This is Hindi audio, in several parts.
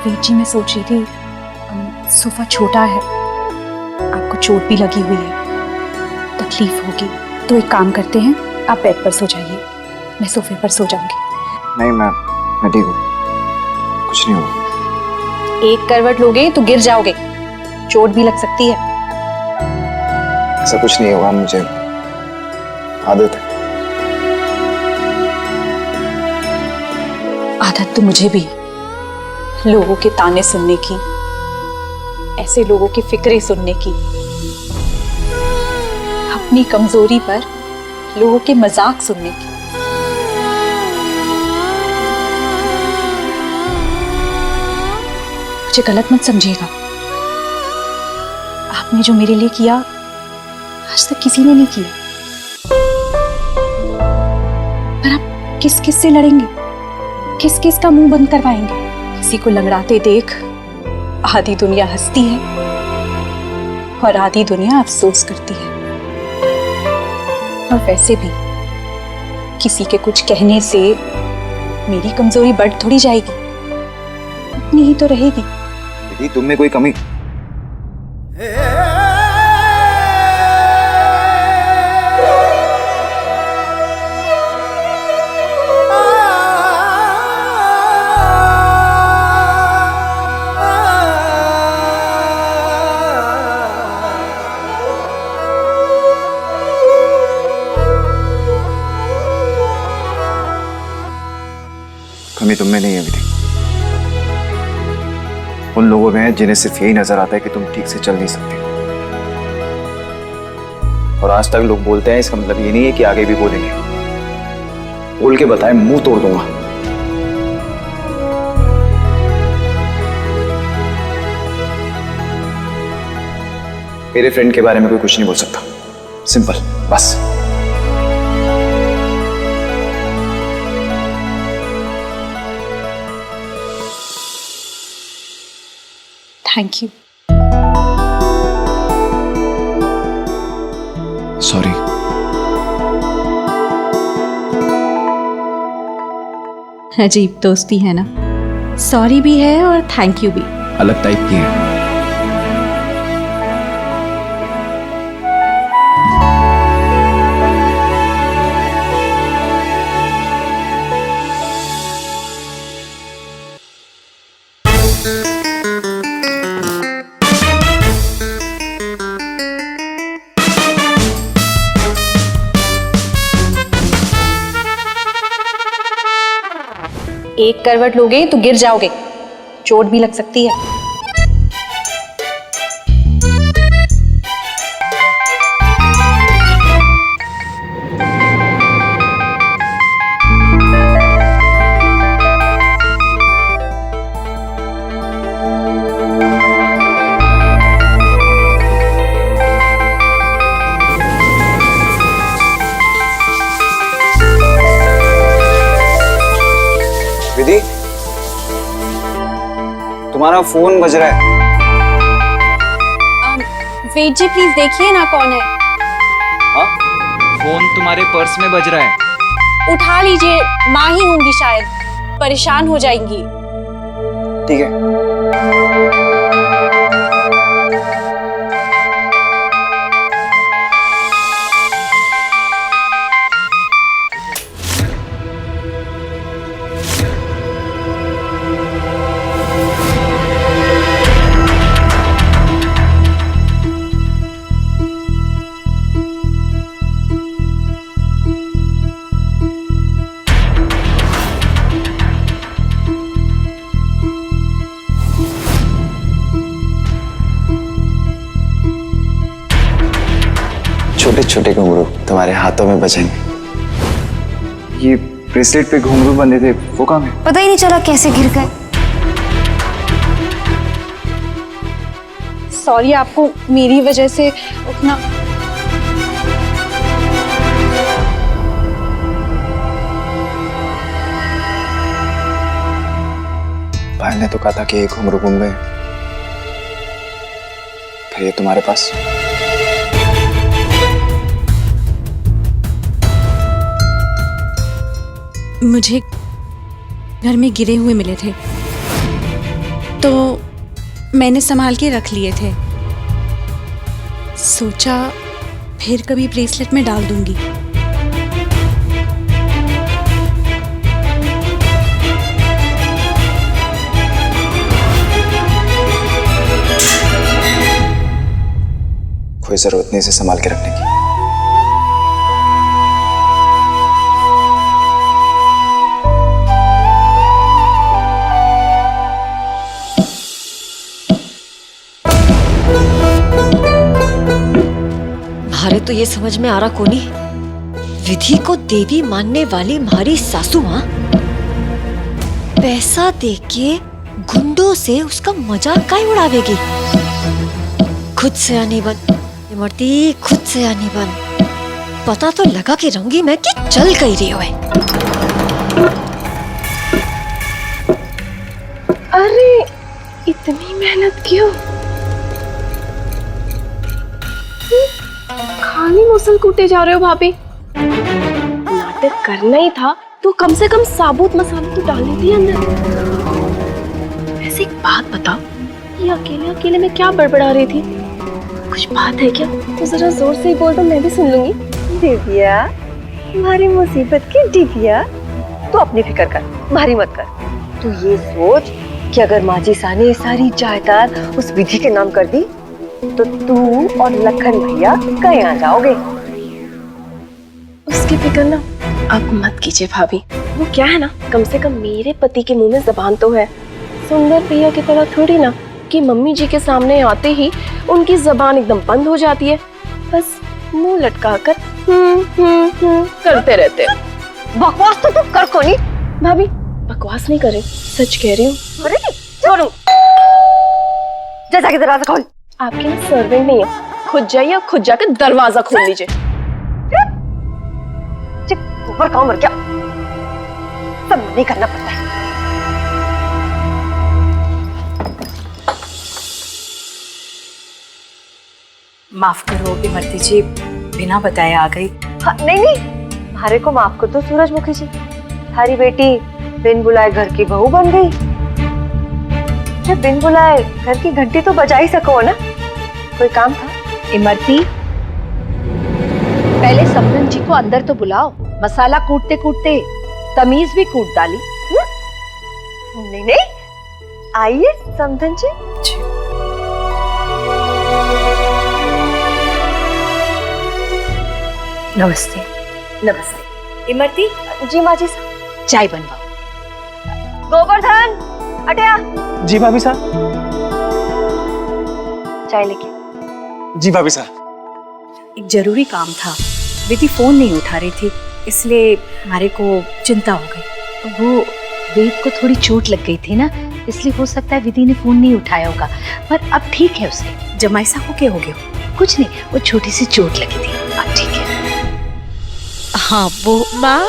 वीर जी, मैं सोच रही थी सोफा छोटा है, आपको चोट भी लगी हुई है, तकलीफ होगी, तो एक काम करते हैं, आप बेड पर सो जाइए, मैं सोफे पर सो जाऊंगी। नहीं, मैं ठीक हूँ, कुछ नहीं होगा। एक करवट लोगे तो गिर जाओगे, चोट भी लग सकती है। ऐसा कुछ नहीं होगा, मुझे आदत है। आदत तो मुझे भी है, लोगों के ताने सुनने की, ऐसे लोगों की फिक्रें सुनने की, अपनी कमजोरी पर लोगों के मजाक सुनने की। मुझे गलत मत समझिएगा, आपने जो मेरे लिए किया आज तक किसी ने नहीं किया। पर आप किस किस से लड़ेंगे, किस किस का मुंह बंद करवाएंगे? किसी को लंगड़ाते देख आधी दुनिया हंसती है और आधी दुनिया अफसोस करती है। और वैसे भी किसी के कुछ कहने से मेरी कमजोरी बढ़ थोड़ी जाएगी, उतनी ही तो रहेगी। दीदी, तुम में कोई कमी? कमी तुम में नहीं है विधि, उन लोगों में है जिन्हें सिर्फ यही नजर आता है कि तुम ठीक से चल नहीं सकती। और आज तक लोग बोलते हैं, इसका मतलब ये नहीं है कि आगे भी बोलेंगे। बोल के बताए, मुंह तोड़ दूंगा। मेरे फ्रेंड के बारे में कोई कुछ नहीं बोल सकता, सिंपल, बस। Thank you. सॉरी। अजीब दोस्ती है ना, सॉरी भी है और थैंक यू भी। अलग टाइप की है। एक करवट लोगे तो गिर जाओगे, चोट भी लग सकती है। विधि, तुम्हारा फोन बज रहा है। वेट जी, प्लीज देखिए ना कौन है। हाँ? फोन तुम्हारे पर्स में बज रहा है। उठा लीजिए, माँ ही होंगी शायद, परेशान हो जाएंगी। ठीक है। छोटे छोटे घुंघरू तुम्हारे हाथों में बजेंगे। ये ब्रेसलेट पे घुंघरू बंधे थे, वो कहाँ है? पता ही नहीं चला कैसे गिर गए। सॉरी, आपको मेरी वजह से उठना। भाई ने तो कहा था कि ये घुंघरू गुम गए, फिर ये तुम्हारे पास। मुझे घर में गिरे हुए मिले थे, तो मैंने संभाल के रख लिए थे, सोचा फिर कभी ब्रेसलेट में डाल दूंगी। कोई जरूरत नहीं इसे संभाल के रखने की। हमारे तो ये समझ में आ रहा कोनी, विधि को देवी मानने वाली हमारी सासू माँ पैसा देके गुंडों से उसका मजाक काहे उड़ावेगी। खुद से आनी बन इमरती, खुद से आनी बन। पता तो लगा कि रहूंगी मैं कि चल गई रही है। अरे इतनी मेहनत क्यों? खाली मुसल कूटे जा रहे हो भाभी। नाटक करना ही था तो कम से कम साबुत मसाले तो डालने थे अंदर। वैसे एक बात बताओ, ये अकेले अकेले में क्या बड़बड़ा रही थी? कुछ बात है क्या? तो जरा जोर से ही बोल दो, मैं भी सुन लूंगी। दिव्या, तुम्हारी मुसीबत की दिव्या, तू अपनी फिक्र कर, भारी मत कर। तू ये सोच कि अगर माजी सा ने सारी जायदाद उस विधि के नाम कर दी तो तू और लखन भैया कहीं आ जाओगे। उसकी फिक्र ना अब मत कीजिए भाभी। वो क्या है ना, कम से कम मेरे पति के मुंह में जबान तो है। सुंदर भैया की तरह थोड़ी ना कि मम्मी जी के सामने आते ही उनकी जबान एकदम बंद हो जाती है। बस मुंह लटका कर करते रहते। बकवास तो तू कर कोनी। भाभी बकवास नहीं करे, सच कह रही हूँ। अरे छोड़ू, जैसा कि दरवाजा खोल। आपके ना सर्वेंट नहीं है, खुद जाइए, खुद जाकर दरवाजा खोल लीजिए। ऊपर का उम्र क्या सब नहीं करना पड़ता है। माफ करो इमरती जी, बिना बताए आ गई। हाँ, नहीं, हमारे को माफ कर दो सूरजमुखी जी। हमारी बेटी बिन बुलाए घर की बहू बन गई। जब बिन बुलाए घर की घंटी तो बजा ही सको ना। कोई काम था? इमरती, पहले समधन जी को अंदर तो बुलाओ। मसाला कूटते कूटते तमीज भी कूट डाली। नहीं, आइए समधन जी। नमस्ते। नमस्ते। इमरती जी, माजी साहब चाय बनवाओ। गोवर्धन, अटया जी भाभी साहब। चाय लेके। जी भाभी साहब। एक जरूरी काम था, विधि फोन नहीं उठा रही थी, इसलिए हमारे को चिंता हो गई। वो वेद को थोड़ी चोट लग गई थी ना, इसलिए हो सकता है विधि ने फोन नहीं उठाया होगा, पर अब ठीक है उसे। जमाईसा को क्या हो गया? कुछ नहीं, वो छोटी सी चोट लगी थी, अब ठीक है। हाँ वो माँ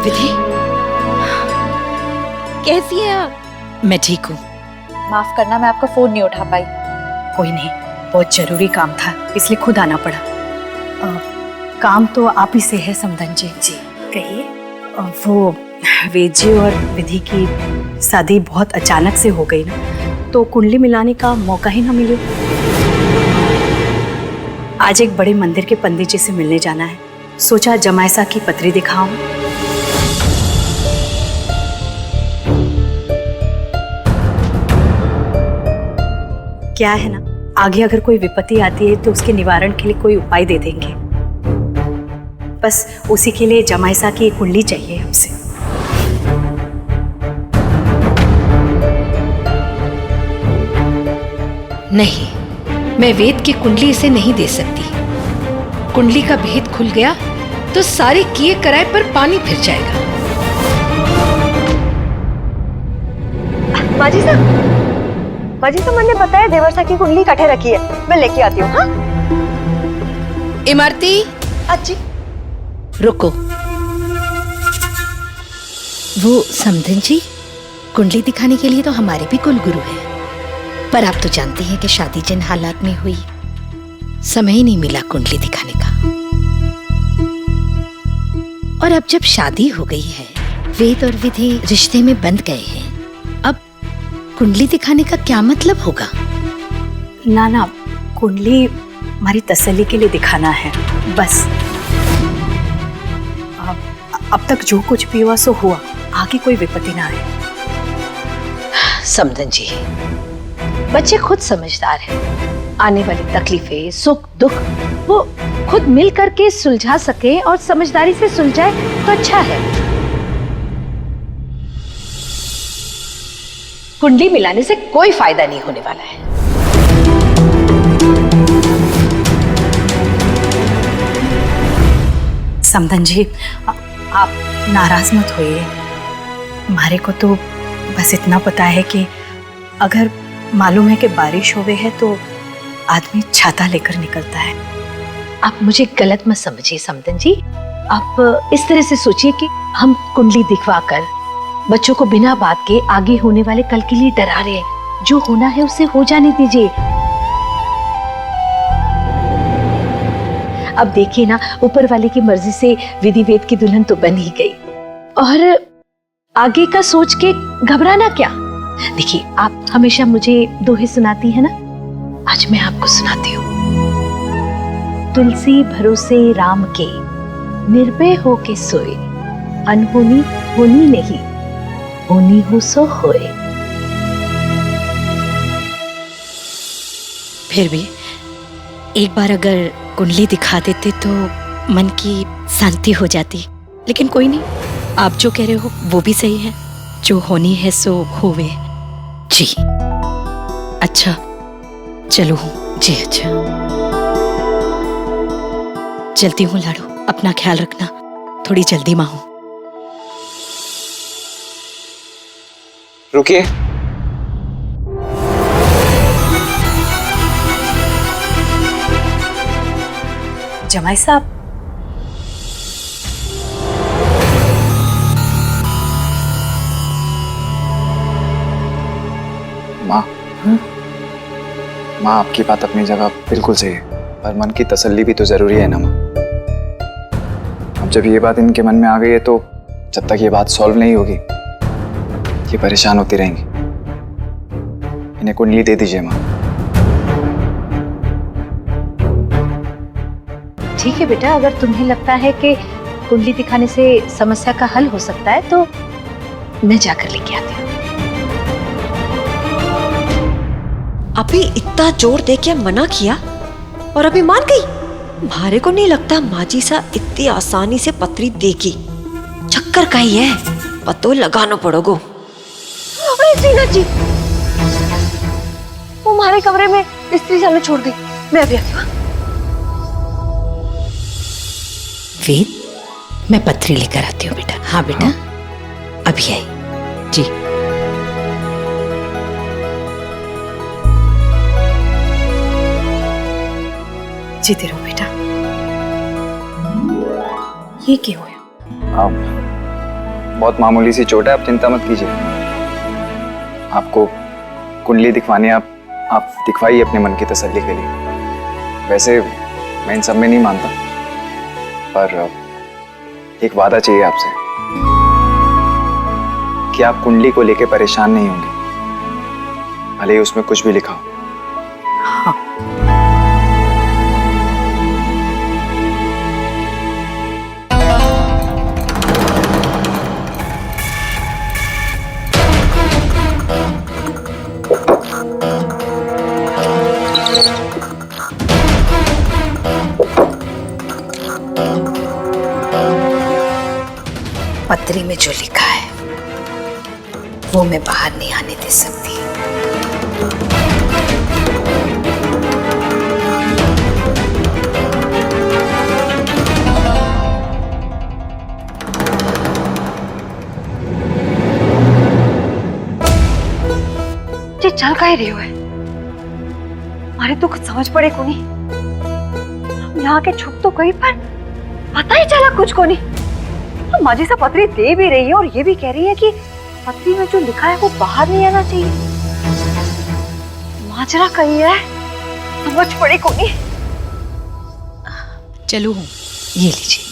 विधि कैसी है आप? मैं ठीक हूँ। माफ करना, मैं आपका फोन नहीं उठा पाई। कोई नहीं, बहुत जरूरी काम था, इसलिए खुद आना पड़ा। काम तो आप ही से है समधन जी। जी कहिए। वो वेद जी और विधि की शादी बहुत अचानक से हो गई ना, तो कुंडली मिलाने का मौका ही ना मिले। आज एक बड़े मंदिर के पंडित जी से मिलने जाना है, सोचा जमाईसा की पत्री दिखाऊं। क्या है ना, आगे अगर कोई विपत्ति आती है तो उसके निवारण के लिए कोई उपाय दे देंगे। बस उसी के लिए जमाईसा की एक कुंडली चाहिए हमसे। नहीं, मैं वेद की कुंडली इसे नहीं दे सकती। कुंडली का भेद खुल गया तो सारे किए कराए पर पानी फिर जाएगा। माजी साहब मैंने बताया देवरसा की कुंडली कटे रखी है, मैं लेके आती हूँ। हाँ इमरती, अच्छी रुको। वो समधन जी, कुंडली दिखाने के लिए तो हमारे भी कुल गुरु हैं, पर आप तो जानते हैं कि शादी जिन हालात में हुई, समय ही नहीं मिला कुंडली दिखाने का। और अब जब शादी हो गई है, वेद और विधि रिश्ते में बंध गए हैं, अब कुंडली दिखाने का क्या मतलब होगा? ना ना, कुंडली हमारी तसल्ली के लिए दिखाना है बस। अब तक जो कुछ भी हुआ सो हुआ, आगे कोई विपत्ति ना आए। समधन जी, बच्चे खुद समझदार हैं। आने वाली तकलीफें, सुख दुख वो खुद मिल करके सुलझा सके और समझदारी से सुलझाए तो अच्छा है। कुंडली मिलाने से कोई फायदा नहीं होने वाला है। समधन जी, आप नाराज मत होइए। हमारे को तो बस इतना पता है कि अगर मालूम है कि बारिश होवे है तो आदमी छाता लेकर निकलता है। आप मुझे गलत मत समझिए समधन जी। आप इस तरह से सोचिए कि हम कुंडली दिखवाकर बच्चों को बिना बात के आगे होने वाले कल के लिए डरा रहे हैं। जो होना है उसे हो जाने दीजिए। अब देखिए ना, ऊपर वाले की मर्जी से विधि वेद की दुल्हन तो बन ही गई, और आगे का सोच के घबराना क्या। देखिए, आप हमेशा मुझे दोहे सुनाती है ना, आज मैं आपको सुनाती हूँ। तुलसी भरोसे राम के, निर्भय हो के सोए, अनहोनी होनी नहीं, होनी हो सो होए। फिर भी एक बार अगर कुंडली दिखा देते तो मन की शांति हो जाती। लेकिन कोई नहीं, आप जो कह रहे हो वो भी सही है। जो होनी है सो होवे। जी अच्छा, चलो हूँ जी। अच्छा, चलती हूँ लाडो, अपना ख्याल रखना, थोड़ी जल्दी में हूँ। रुकिए। जमाई साहब, माँ, माँ आपकी बात अपनी जगह बिल्कुल सही है, पर मन की तसल्ली भी तो जरूरी है ना माँ। अब जब ये बात इनके मन में आ गई है तो जब तक ये बात सॉल्व नहीं होगी ये परेशान होती रहेंगी। इन्हें कुंडली दे दीजिए माँ। ठीक है बेटा, अगर तुम्हें लगता है कि कुंडली दिखाने से समस्या का हल हो सकता है तो मैं जाकर लेके आती हूँ। अभी इतना जोर दे के मना किया और अभी मान गई। मारे को नहीं लगता माजी सा इतनी आसानी से पत्री देगी। चक्कर का ही है, पतो लगाना पड़ोगो। अरे सीना जी, वो हमारे कमरे में इस्त्री सामने छोड़ दी, मैं अभी आती हूँ। वेद, मैं पत्री लेकर आती हूँ बेटा। हाँ बेटा, अभी आई जी। जीते रहो बेटा। ये क्या हुआ? बहुत मामूली सी चोट है, आप चिंता मत कीजिए। आपको कुंडली दिखवानी है, आप दिखवाइए अपने मन की तसल्ली के लिए। वैसे मैं इन सब में नहीं मानता, पर एक वादा चाहिए आपसे कि आप कुंडली को लेकर परेशान नहीं होंगे, भले ही उसमें कुछ भी लिखा हो। हाँ। पत्री में जो लिखा है वो मैं बाहर नहीं आने दे सकती। ये चल का ही रही है, हमारे तो कुछ समझ पड़े को नहीं। हम यहाँ के छुप तो गई पर पता ही चला कुछ को नहीं। माजी सा पत्री दे भी रही है और ये भी कह रही है कि पत्री में जो लिखा है वो बाहर नहीं आना चाहिए। माजरा कही है, समझ पड़े को नहीं। चलो हूँ, ये लीजिए।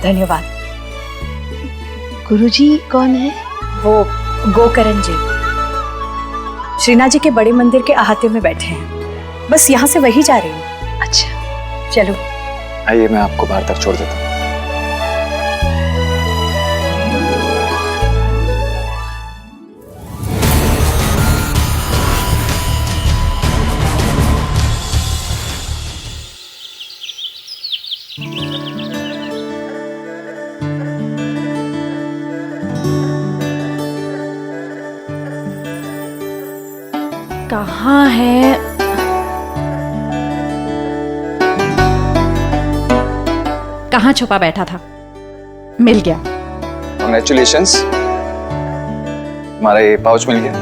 धन्यवाद। गुरुजी कौन है? वो गोकरण जी श्रीनाथ जी के बड़े मंदिर के अहाते में बैठे हैं, बस यहाँ से वही जा रही हूँ। अच्छा, चलो आइए, मैं आपको बाहर तक छोड़ देता हूँ। कहाँ है? कहाँ छुपा बैठा था? मिल गया। Congratulations, हमारा ये पाउच मिल गया।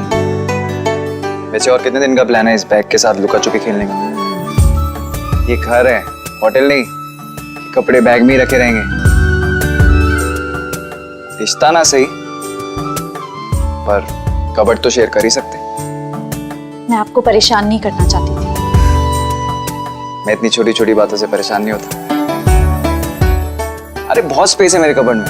वैसे और कितने दिन का प्लान है इस बैग के साथ लुका छुपी खेलने का? ये घर है, होटल नहीं कि कपड़े बैग में ही रखे रहेंगे। रिश्ता ना सही, पर कबर्ड तो शेयर कर ही सकते। मैं आपको परेशान नहीं करना चाहती थी। मैं इतनी छोटी छोटी बातों से परेशान नहीं होता। अरे बहुत स्पेस है मेरे कबर्ड में।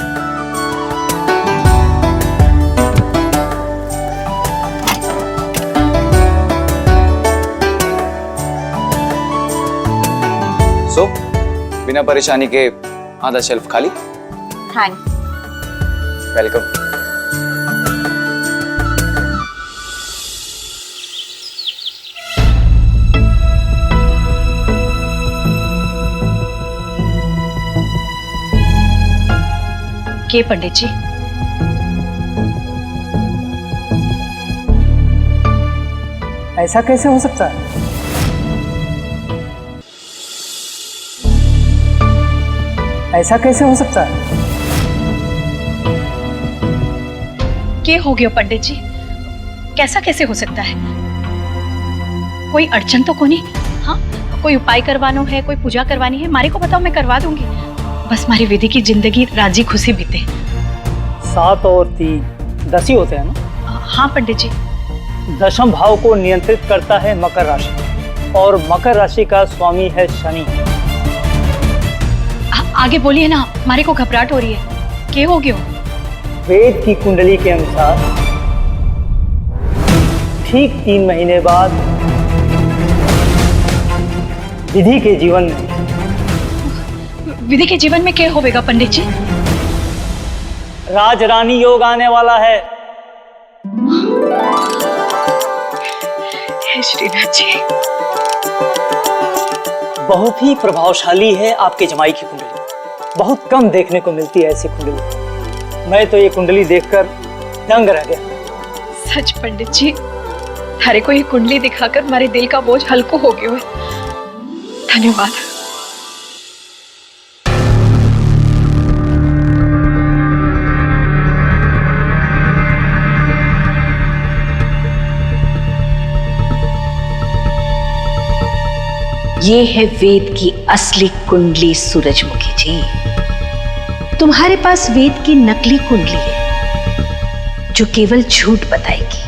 सो बिना परेशानी के आधा शेल्फ खाली। थैंक्स। वेलकम। के पंडित जी? ऐसा कैसे हो सकता है? ऐसा कैसे हो सकता है? के हो गयो पंडित जी? कैसा कैसे हो सकता है? कोई अड़चन तो कोनी? हाँ, कोई उपाय करवानो है, कोई पूजा करवानी है, मारे को बताओ, मैं करवा दूंगी। बस हमारी विधि की जिंदगी राजी खुशी बीते। 7 और 3 10 ही होते हैं ना? हाँ पंडित जी। दशम भाव को नियंत्रित करता है मकर राशि, और मकर राशि का स्वामी है शनि। आगे बोलिए ना, हमारे को घबराहट हो रही है। क्या हो गया? वेद की कुंडली के अनुसार ठीक 3 महीने बाद विधि के जीवन में क्या होगा पंडित जी? राजरानी योग आने वाला है। श्रीनाथ जी, बहुत ही प्रभावशाली है आपके जमाई की कुंडली। बहुत कम देखने को मिलती है ऐसी कुंडली। मैं तो ये कुंडली देखकर दंग रह गया। सच पंडित जी, थारे को ये कुंडली दिखाकर हमारे दिल का बोझ हल्को हो गया है। धन्यवाद। ये है वेद की असली कुंडली सूरजमुखी जी। तुम्हारे पास वेद की नकली कुंडली है जो केवल झूठ बताएगी।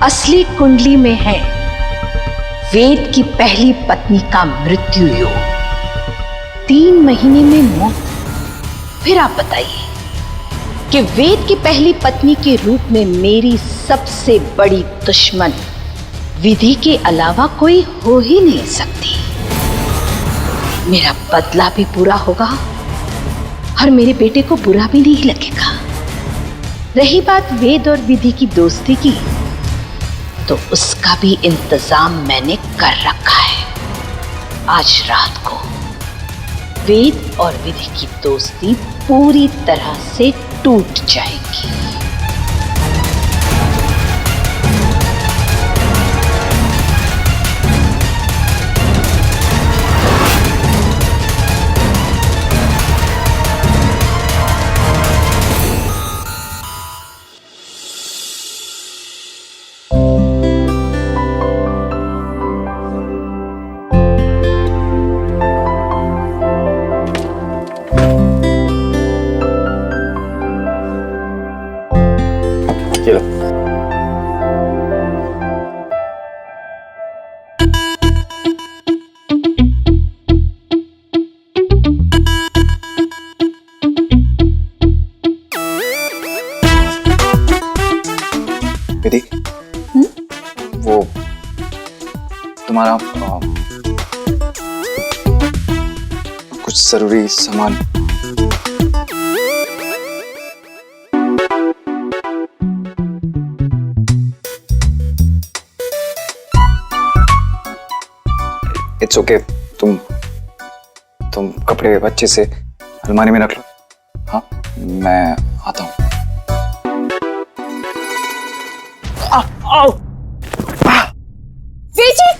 असली कुंडली में है वेद की पहली पत्नी का मृत्यु योग, 3 महीने में मौत। फिर आप बताइए कि वेद की पहली पत्नी के रूप में मेरी सबसे बड़ी दुश्मन विधि के अलावा कोई हो ही नहीं सकती। मेरा बदला भी पूरा होगा और मेरे बेटे को बुरा भी नहीं लगेगा। रही बात वेद और विधि की दोस्ती की, तो उसका भी इंतजाम मैंने कर रखा है। आज रात को वेद और विधि की दोस्ती पूरी तरह से टूट जाएगी। चलो। तुम्हारा कुछ जरूरी सामान। इट्स ओके, तुम कपड़े अच्छे से अलमारी में रख लो। हाँ, मैं आता हूँ। वीर जी!